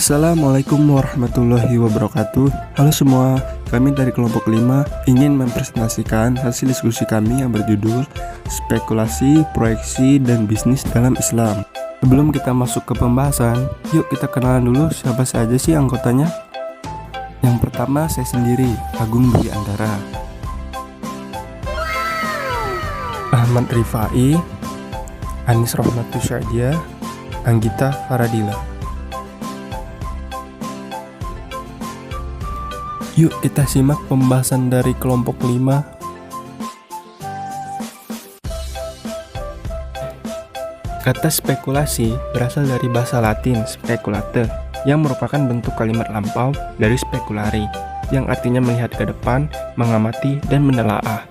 Assalamualaikum warahmatullahi wabarakatuh. Halo semua, kami dari kelompok 5 ingin mempresentasikan hasil diskusi kami yang berjudul Spekulasi, Proyeksi, dan Bisnis dalam Islam. Sebelum kita masuk ke pembahasan, yuk kita kenalan dulu siapa saja sih anggotanya. Yang pertama saya sendiri, Agung Dwi Andara. Ahmad Rifai, Anis Rohmatus Syadiah, Anggita Faradila. Yuk kita simak pembahasan dari kelompok 5. Kata spekulasi berasal dari bahasa Latin speculate, yang merupakan bentuk kalimat lampau dari speculari, yang artinya melihat ke depan, mengamati, dan menelaah.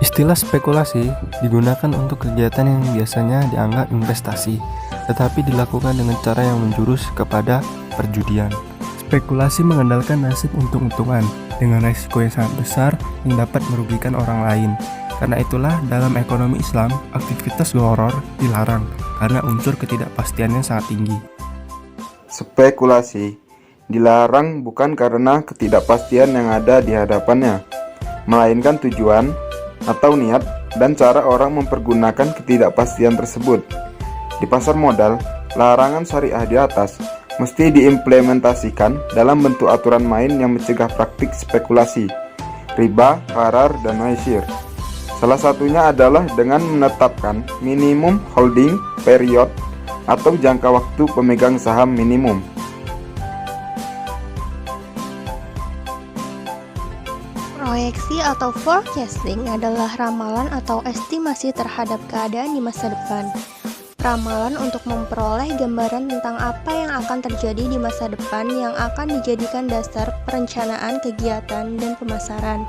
Istilah spekulasi digunakan untuk kegiatan yang biasanya dianggap investasi, tetapi dilakukan dengan cara yang menjurus kepada perjudian. Spekulasi mengandalkan nasib untung-untungan dengan risiko yang sangat besar yang dapat merugikan orang lain. Karena itulah dalam ekonomi Islam, aktivitas gharar dilarang karena unsur ketidakpastiannya sangat tinggi. Spekulasi dilarang bukan karena ketidakpastian yang ada di hadapannya, melainkan tujuan atau niat dan cara orang mempergunakan ketidakpastian tersebut. Di pasar modal, larangan syariah di atas mesti diimplementasikan dalam bentuk aturan main yang mencegah praktik spekulasi, riba, gharar, dan maisir. Salah satunya adalah dengan menetapkan minimum holding period atau jangka waktu pemegang saham minimum. Proyeksi atau forecasting adalah ramalan atau estimasi terhadap keadaan di masa depan. Ramalan untuk memperoleh gambaran tentang apa yang akan terjadi di masa depan yang akan dijadikan dasar perencanaan kegiatan dan pemasaran.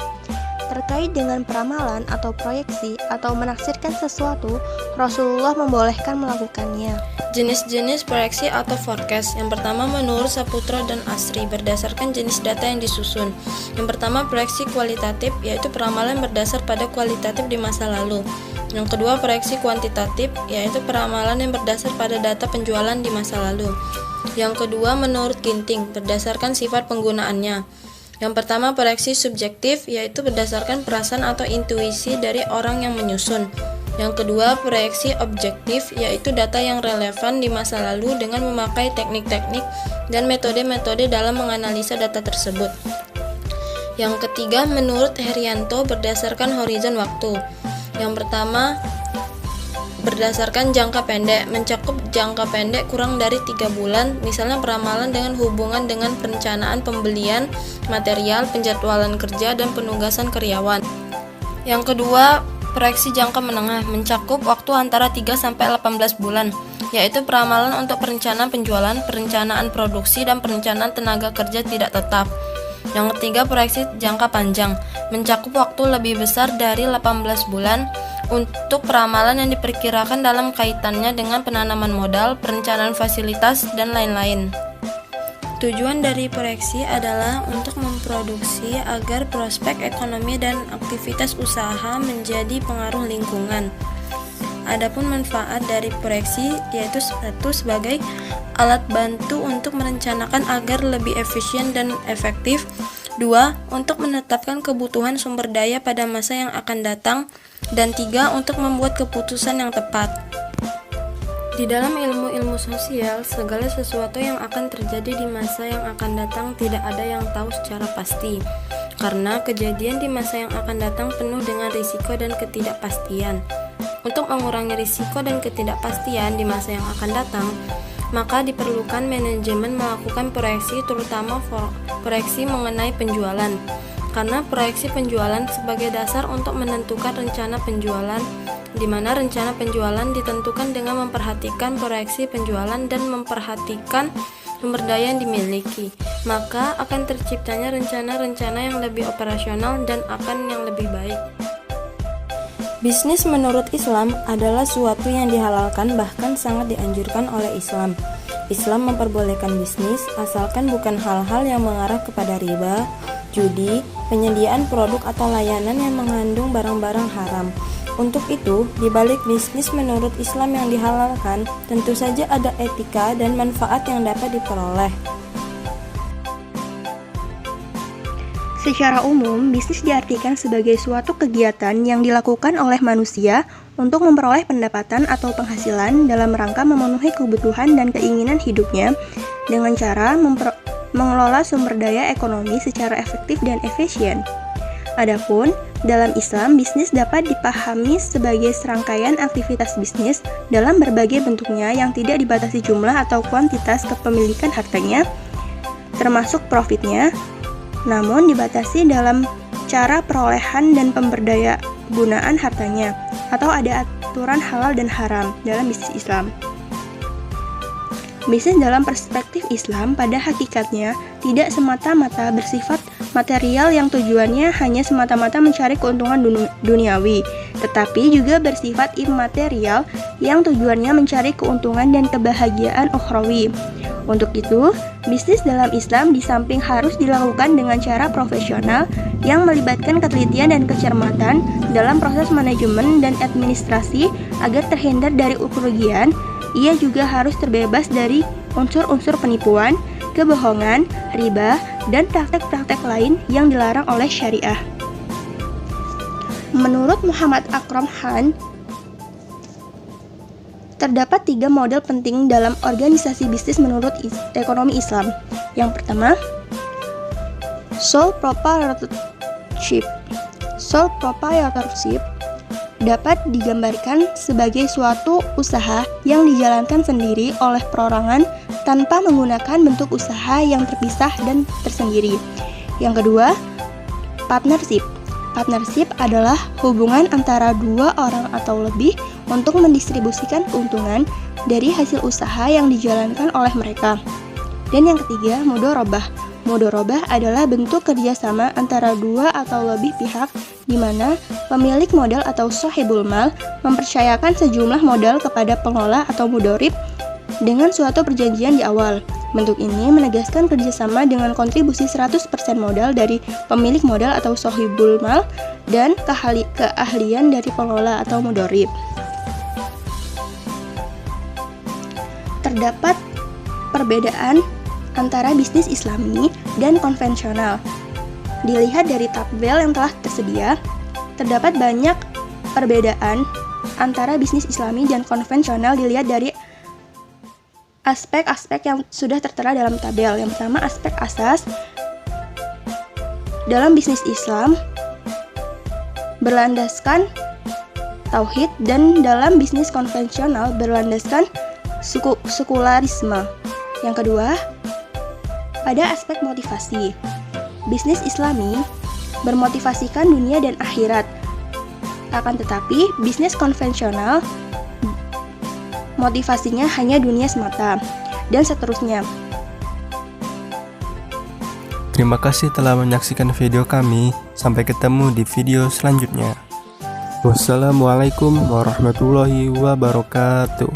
Terkait dengan peramalan atau proyeksi atau menaksirkan sesuatu, Rasulullah membolehkan melakukannya. Jenis-jenis proyeksi atau forecast. Yang pertama menurut Saputra dan Asri berdasarkan jenis data yang disusun. Yang pertama proyeksi kualitatif, yaitu peramalan berdasar pada kualitatif di masa lalu. Yang kedua proyeksi kuantitatif, yaitu peramalan yang berdasar pada data penjualan di masa lalu. Yang kedua menurut Ginting berdasarkan sifat penggunaannya. Yang pertama proyeksi subjektif, yaitu berdasarkan perasaan atau intuisi dari orang yang menyusun. Yang kedua proyeksi objektif, yaitu data yang relevan di masa lalu dengan memakai teknik-teknik dan metode-metode dalam menganalisa data tersebut. Yang ketiga menurut Herianto berdasarkan horizon waktu. Yang pertama berdasarkan jangka pendek, mencakup jangka pendek kurang dari 3 bulan, misalnya peramalan dengan hubungan dengan perencanaan pembelian material, penjadwalan kerja, dan penugasan karyawan. Yang kedua proyeksi jangka menengah, mencakup waktu antara 3-18 bulan, yaitu peramalan untuk perencanaan penjualan, perencanaan produksi, dan perencanaan tenaga kerja tidak tetap. Yang ketiga proyeksi jangka panjang, mencakup waktu lebih besar dari 18 bulan untuk peramalan yang diperkirakan dalam kaitannya dengan penanaman modal, perencanaan fasilitas, dan lain-lain. Tujuan dari proyeksi adalah untuk memproduksi agar prospek ekonomi dan aktivitas usaha menjadi pengaruh lingkungan. Adapun manfaat dari proyeksi yaitu satu sebagai alat bantu untuk merencanakan agar lebih efisien dan efektif. 2. Untuk menetapkan kebutuhan sumber daya pada masa yang akan datang. Dan 3. Untuk membuat keputusan yang tepat. Di dalam ilmu-ilmu sosial, segala sesuatu yang akan terjadi di masa yang akan datang tidak ada yang tahu secara pasti. Karena kejadian di masa yang akan datang penuh dengan risiko dan ketidakpastian. Untuk mengurangi risiko dan ketidakpastian di masa yang akan datang, maka diperlukan manajemen melakukan proyeksi, terutama proyeksi mengenai penjualan. Karena proyeksi penjualan sebagai dasar untuk menentukan rencana penjualan, di mana rencana penjualan ditentukan dengan memperhatikan proyeksi penjualan dan memperhatikan sumber daya yang dimiliki, maka akan terciptanya rencana-rencana yang lebih operasional dan akan yang lebih baik. Bisnis menurut Islam adalah suatu yang dihalalkan bahkan sangat dianjurkan oleh Islam. Islam memperbolehkan bisnis asalkan bukan hal-hal yang mengarah kepada riba, judi, penyediaan produk atau layanan yang mengandung barang-barang haram. Untuk itu, di balik bisnis menurut Islam yang dihalalkan, tentu saja ada etika dan manfaat yang dapat diperoleh. Secara umum, bisnis diartikan sebagai suatu kegiatan yang dilakukan oleh manusia untuk memperoleh pendapatan atau penghasilan dalam rangka memenuhi kebutuhan dan keinginan hidupnya dengan cara mengelola sumber daya ekonomi secara efektif dan efisien. Adapun, dalam Islam, bisnis dapat dipahami sebagai serangkaian aktivitas bisnis dalam berbagai bentuknya yang tidak dibatasi jumlah atau kuantitas kepemilikan hartanya, termasuk profitnya, namun dibatasi dalam cara perolehan dan pemberdaya gunaan hartanya, atau ada aturan halal dan haram dalam bisnis Islam. Bisnis dalam perspektif Islam pada hakikatnya tidak semata-mata bersifat material yang tujuannya hanya semata-mata mencari keuntungan duniawi, tetapi juga bersifat immaterial yang tujuannya mencari keuntungan dan kebahagiaan ukhrawi. Untuk itu, bisnis dalam Islam di samping harus dilakukan dengan cara profesional yang melibatkan ketelitian dan kecermatan dalam proses manajemen dan administrasi agar terhindar dari kerugian, ia juga harus terbebas dari unsur-unsur penipuan, kebohongan, riba, dan praktek-praktek lain yang dilarang oleh syariah. Menurut Muhammad Akram Khan, terdapat 3 model penting dalam organisasi bisnis menurut ekonomi Islam. Yang pertama, sole proprietorship. Sole proprietorship dapat digambarkan sebagai suatu usaha yang dijalankan sendiri oleh perorangan tanpa menggunakan bentuk usaha yang terpisah dan tersendiri. Yang kedua, partnership. Partnership adalah hubungan antara 2 orang atau lebih untuk mendistribusikan keuntungan dari hasil usaha yang dijalankan oleh mereka. Dan yang ketiga, mudharabah. Mudharabah adalah bentuk kerjasama antara 2 atau lebih pihak di mana pemilik modal atau sahibul mal mempercayakan sejumlah modal kepada pengelola atau mudharib dengan suatu perjanjian di awal. Bentuk ini menegaskan kerjasama dengan kontribusi 100% modal dari pemilik modal atau sahibul mal dan keahlian dari pengelola atau mudharib. Terdapat perbedaan antara bisnis Islami dan konvensional. Dilihat dari tabel yang telah tersedia, terdapat banyak perbedaan antara bisnis Islami dan konvensional dilihat dari aspek-aspek yang sudah tertera dalam tabel. Yang pertama, aspek asas. Dalam bisnis Islam berlandaskan tauhid dan dalam bisnis konvensional berlandaskan sekularisme. Yang kedua, pada aspek motivasi. Bisnis Islami bermotivasikan dunia dan akhirat. Akan tetapi, bisnis konvensional motivasinya hanya dunia semata, dan seterusnya. Terima kasih telah menyaksikan video kami. Sampai ketemu di video selanjutnya. Wassalamualaikum warahmatullahi wabarakatuh.